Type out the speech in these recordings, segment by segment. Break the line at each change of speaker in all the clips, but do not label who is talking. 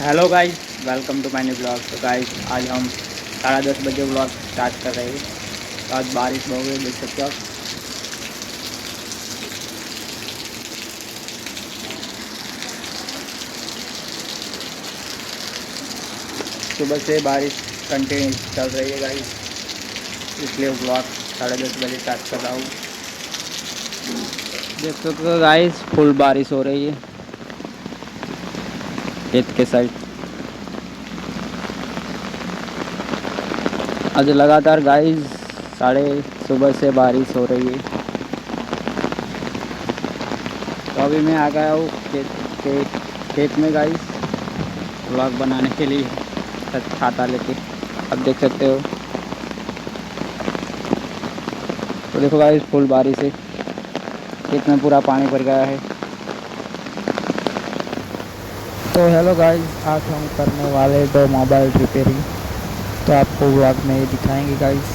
Hello guys, welcome to my new blog. तो guys आज हम 10:30 बजे ब्लॉग स्टार्ट कर रहे हैं। तो आज बारिश हो गई, देख सकते हो आप। सुबह से बारिश कंटिन्यू चल रही है गाइस, इसलिए ब्लॉग 10:30 बजे स्टार्ट कर रहा हूँ। देख सकते हो गाइस, फुल बारिश हो रही है खेत के साइड। आज लगातार गाइस साढ़े सुबह से बारिश हो रही है। तो अभी मैं आ गया हूँ खेत में गाइस, व्लॉग बनाने के लिए छाता लेके। अब देख सकते हो, तो देखो गाइस फुल बारिश है, खेत में पूरा पानी भर गया है।
तो हेलो गाइस, आज हम करने वाले दो मोबाइल रिपेयरिंग। तो आपको व्लॉग में ये दिखाएंगे गाइस।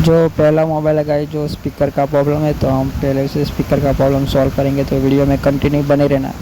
जो पहला मोबाइल है गाइस, जो स्पीकर का प्रॉब्लम है, तो हम पहले से स्पीकर का प्रॉब्लम सॉल्व करेंगे। तो वीडियो में कंटिन्यू बने रहना।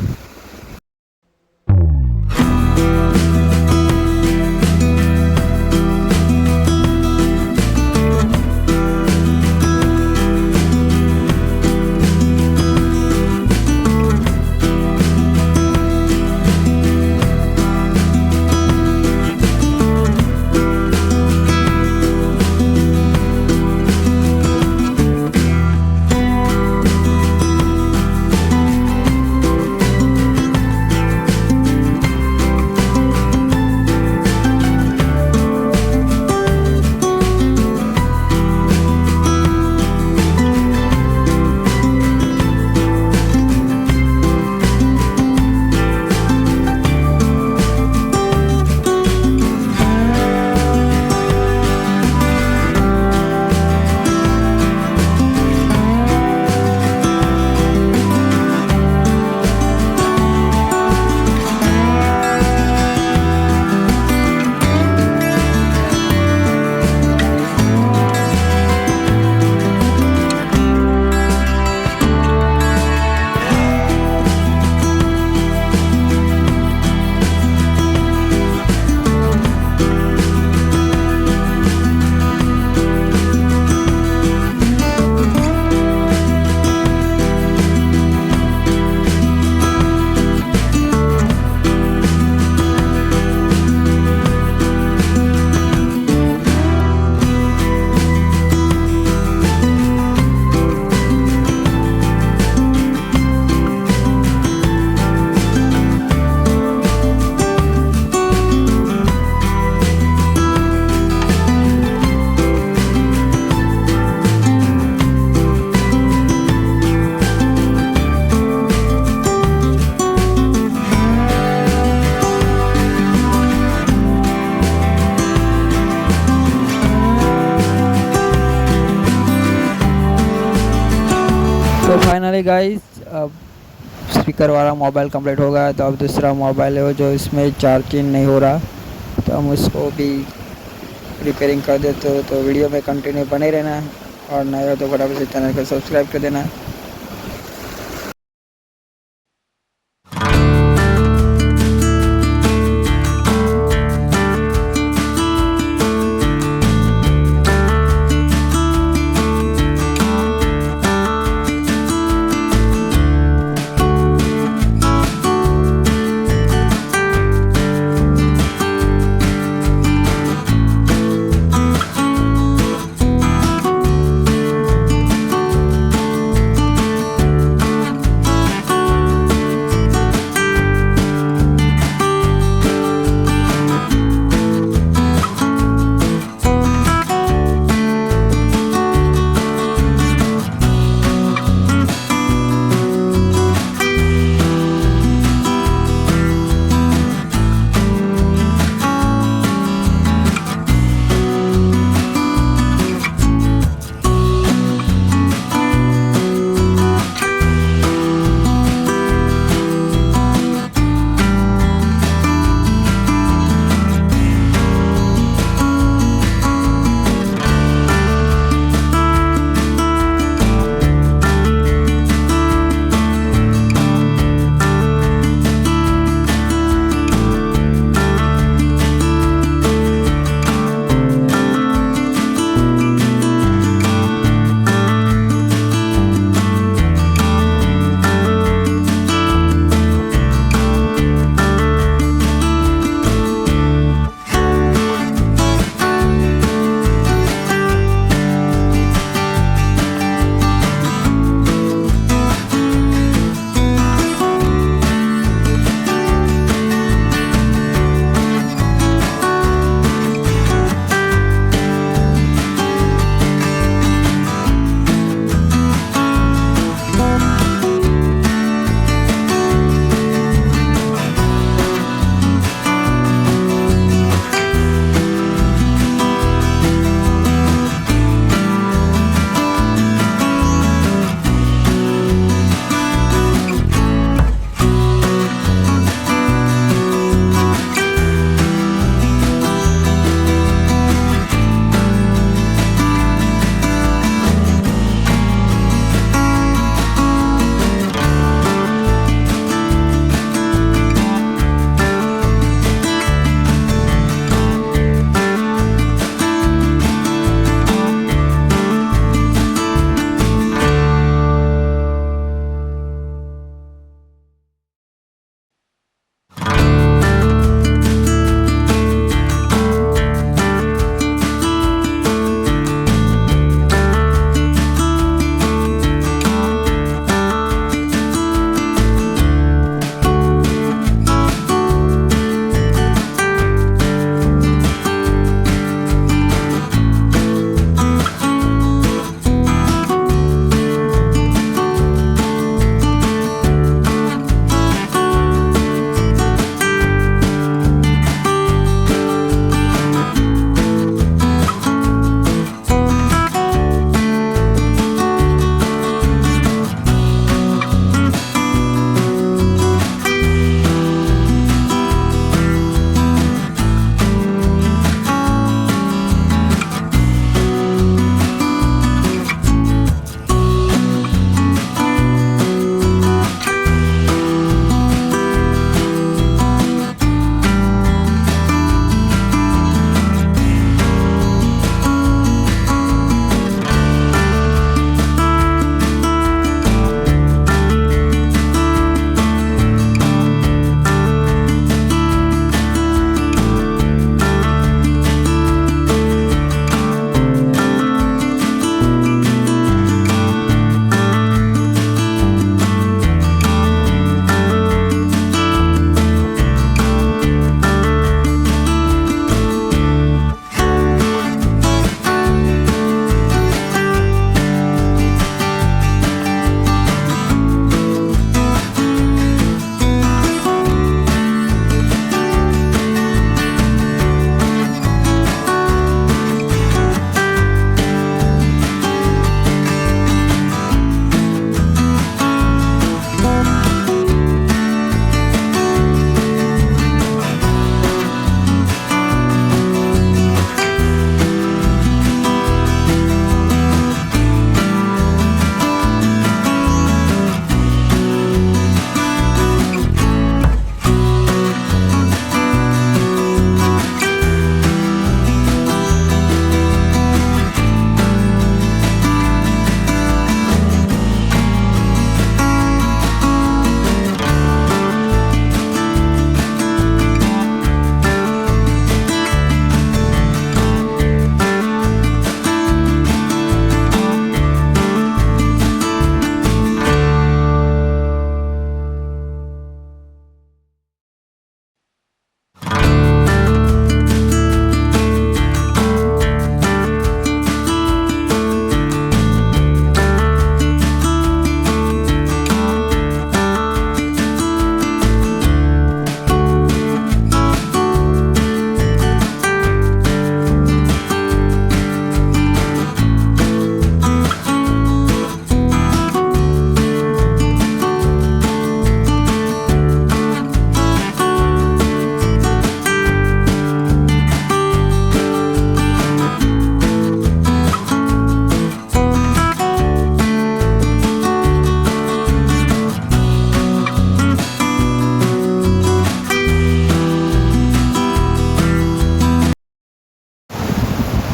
तो फाइनली गाइस, अब स्पीकर वाला मोबाइल कंप्लीट हो गया। तो अब दूसरा मोबाइल है वो, जो इसमें चार्जिंग नहीं हो रहा, तो हम उसको भी रिपेयरिंग कर देते हो। तो वीडियो में कंटिन्यू बने रहना, और नए हो तो फटाफट से चैनल को सब्सक्राइब कर देना।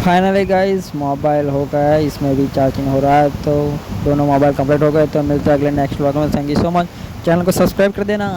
फाइनली गाइस मोबाइल हो गया है, इसमें भी चार्जिंग हो रहा है, तो दोनों मोबाइल कंप्लीट हो गए। तो मिलते हैं अगले नेक्स्ट व्लॉग में। Thank you so much, channel को सब्सक्राइब कर देना।